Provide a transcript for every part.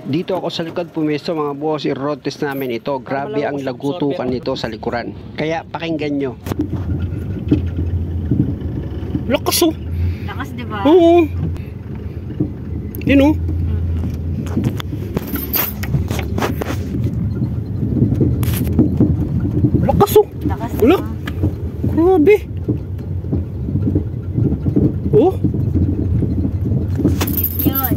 Dito ako sa likod pumesto mga boss, i-road test namin ito. Grabe ang lagutukan nito sa likuran. Kaya pakinggan nyo. Lakas oh. Lakas diba? Oo. Yun oh. Lakas oh. Lakas diba? Grabe. Oh. Yun.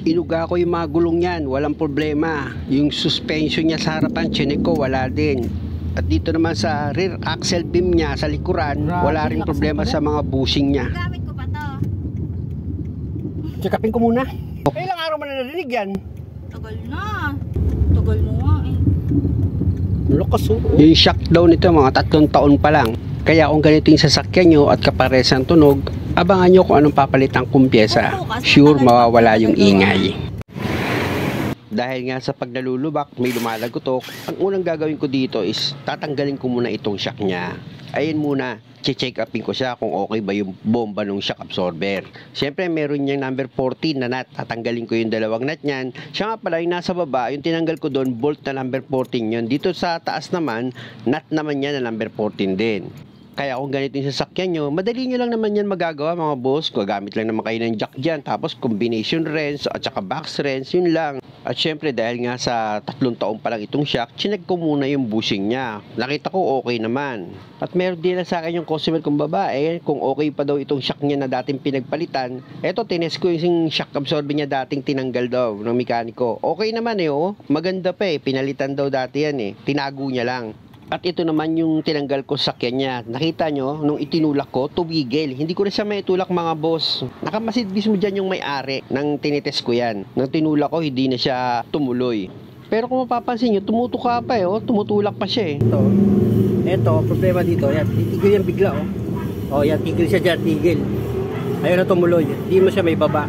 Inuga ko yung mga gulong yan, walang problema. Yung suspension niya sa harapan, chinek ko, wala din. At dito naman sa rear axle beam niya sa likuran, wala rin problema sa mga bushing niya. Gamit ko pa to. Check upin ko muna. Okay, ilang araw mo na narinig yan? Tagal na. Tagal mo nga eh. Lakas oh. Yung shock daw nito mga 3 taon pa lang. Kaya kung ganito yung sasakyan nyo at kapares ang tunog, abangan nyo kung anong papalitang kumpyesa. Sure mawawala yung ingay. Dahil nga sa paglalulubak may lumalagotok, ang unang gagawin ko dito is tatanggalin ko muna itong shock niya. Ayun muna, check upin ko siya kung okay ba yung bomba ng shock absorber. Siyempre meron niyang number 14 na nut. Tatanggalin ko yung dalawang nut niyan. Siya nga pala yung nasa baba, yung tinanggal ko doon, bolt na number 14 yun. Dito sa taas naman, nut naman yan na number 14 din. Kaya kung ganito yung sasakyan nyo, madali nyo lang naman yan magagawa mga boss. Gagamit lang naman kayo ng jack dyan, tapos combination wrench at saka box wrench, yun lang. At syempre dahil nga sa 3 taon pa lang itong shock, chinek ko muna yung bushing niya. Nakita ko okay naman. At meron din na sa akin yung customer kong babae, kung okay pa daw itong shock niya na dating pinagpalitan. Eto, tinest ko yung shock absorber niya dating tinanggal daw ng mekaniko. Okay naman eh oh, maganda pa eh, pinalitan daw dati yan eh, tinago niya lang. At ito naman yung tinanggal ko sa sakyan niya. Nakita nyo, nung itinulak ko, tumigil. Hindi ko na siya may itulak mga boss. Nakamasid mismo dyan yung may-ari nang tinitest ko yan. Nang tinulak ko, hindi na siya tumuloy. Pero kung mapapansin nyo, tumutuka pa eh. Oh. Tumutulak pa siya eh. Ito, problema dito. Yan, titigil yan bigla oh. Oh, yan, tigil siya dyan, tigil. Ayun na tumuloy. Hindi mo siya may baba.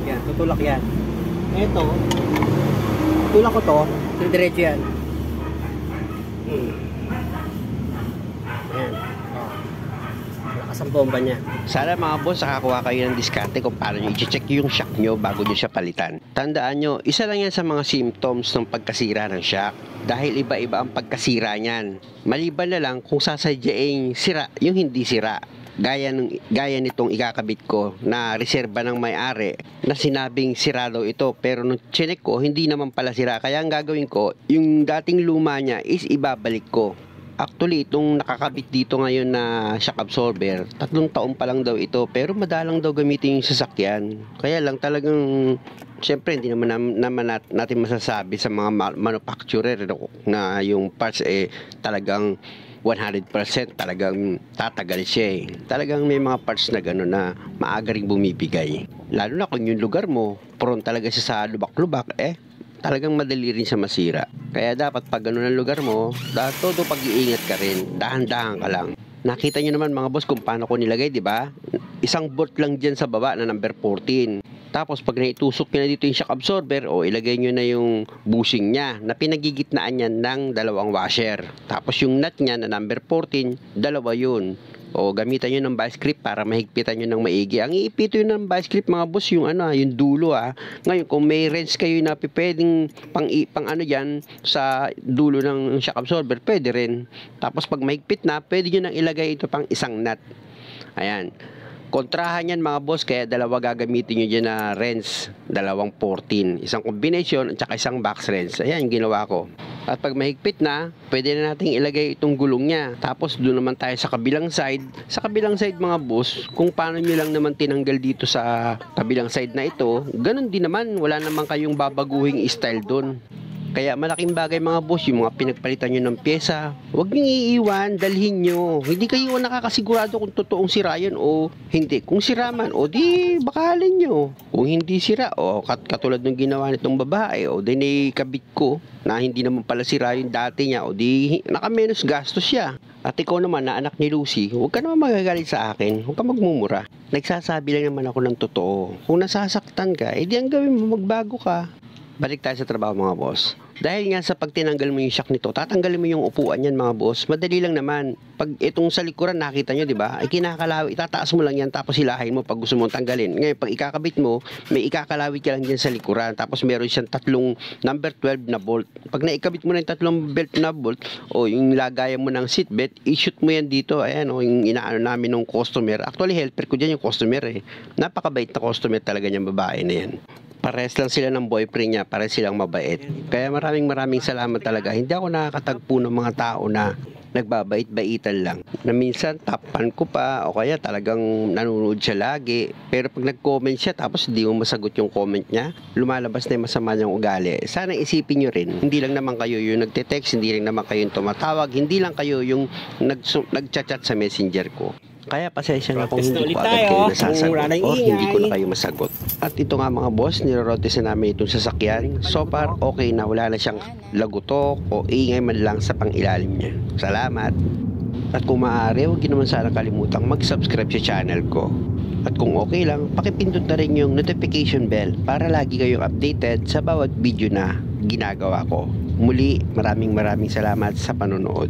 Yan, tutulak yan. Ito, tulak ko to, diretso yan. Ayan. Lakas ang bomba niya. Sana mga boss nakakuha kayo ng diskarte kung paano nyo i-check yung shock nyo bago nyo siya palitan. Tandaan nyo, isa lang yan sa mga symptoms ng pagkasira ng shock. Dahil iba-iba ang pagkasira niyan. Maliban na lang kung sasadyaing sira yung hindi sira. Gaya nitong ikakabit ko na reserba ng may-ari na sinabing sira daw ito, pero nung chinek ko hindi naman pala sira. Kaya ang gagawin ko, yung dating luma niya is ibabalik ko. Actually itong nakakabit dito ngayon na shock absorber, 3 taon pa lang daw ito, pero madalang daw gamitin yung sasakyan. Kaya lang talagang siyempre hindi naman natin masasabi sa mga manufacturer na yung parts eh talagang 100% talagang tatagal siya eh. Talagang may mga parts na gano'n na maaga ring bumibigay. Lalo na kung yung lugar mo, prone talaga siya sa lubak-lubak eh, talagang madali rin siya masira. Kaya dapat pag gano'n ang lugar mo, todo pag-iingat ka rin, dahan-dahan ka lang. Nakita nyo naman mga boss kung paano ko nilagay, di ba? Isang bolt lang dyan sa baba na number 14. Tapos pag naitusok nyo na dito yung shock absorber, o ilagay nyo na yung bushing niya na pinagigitnaan niya ng 2 washer. Tapos yung nut niya na number 14, 2 yun. O gamitan nyo ng vice grip para mahigpitan nyo ng maigi. Ang iipito yun ng vice grip mga boss, yung yung dulo Ngayon kung may wrench kayo na pwedeng pang ano dyan sa dulo ng shock absorber, pwede rin. Tapos pag mahigpit na, pwede nyo nang ilagay ito pang isang nut. Ayan. Kontrahan yan mga boss, kaya 2 gagamitin nyo dyan na wrench, 2 14, isang combination at saka isang box wrench. Ayan yung ginawa ko. At pag mahigpit na, pwede na natin ilagay itong gulong niya. Tapos doon naman tayo sa kabilang side. Sa kabilang side mga boss, kung paano nyo lang naman tinanggal dito sa kabilang side na ito, ganun din naman, wala naman kayong babaguhing style doon. Kaya malaking bagay mga boss, yung mga pinagpalitan nyo ng pyesa, huwag nyo iiwan, dalhin nyo. Hindi kayo nakakasigurado kung totoong sira yun o hindi. Kung sira man, o di bakalin nyo. Kung hindi sira, o katulad ng ginawa nitong babae, o di naikabit ko na hindi naman pala sira yung dati niya, o di nakamenos gastos siya. At ikaw naman na anak ni Lucy, huwag ka naman magagalit sa akin, huwag ka magmumura. Nagsasabi lang naman ako ng totoo. Kung nasasaktan ka, edi ang gawin mo, magbago ka. Balik tayo sa trabaho mga boss. Dahil nga sa pag tinanggal mo yung shock nito, tatanggalin mo yung upuan yan mga boss. Madali lang naman. Pag itong sa likuran nakita nyo, di ba? Ay kinakalawi, itataas mo lang yan tapos hilahin mo pag gusto mong tanggalin. Ngayon, pag ikakabit mo, may ikakalawit ka lang dyan sa likuran. Tapos meron siyang tatlong number 12 na bolt. Pag naikabit mo na yung tatlong belt na bolt o yung lagayan mo ng seatbelt, i-shoot mo yan dito. Ayan o, yung inaano namin ng customer. Actually, helper ko dyan yung customer eh. Napakabait na customer talaga niyang babae na yan. Pares lang sila ng boyfriend niya, pares silang mabait. Kaya maraming salamat talaga. Hindi ako nakakatagpo ng mga tao na nagbabait-baitan lang. Na minsan tapan ko pa o kaya talagang nanonood siya lagi. Pero pag nag-comment siya tapos hindi mo masagot yung comment niya, lumalabas na yung masama niyang ugali. Sana isipin niyo rin, hindi lang naman kayo yung nagte-text, hindi lang naman kayo yung tumatawag, hindi lang kayo yung nag-chat sa messenger ko. Kaya pasensya na kung hindi ko agad kayo nasasagot o hindi ko na kayo masagot. At ito nga mga boss, nirorotes na namin itong sasakyan. So far, okay na. Wala na siyang lagutok o ingay man lang sa pangilalim niya. Salamat! At kung maaari, huwag niyo naman sana kalimutang mag-subscribe sa channel ko. At kung okay lang, pakipindot na rin yung notification bell para lagi kayong updated sa bawat video na ginagawa ko. Muli, maraming salamat sa panonood.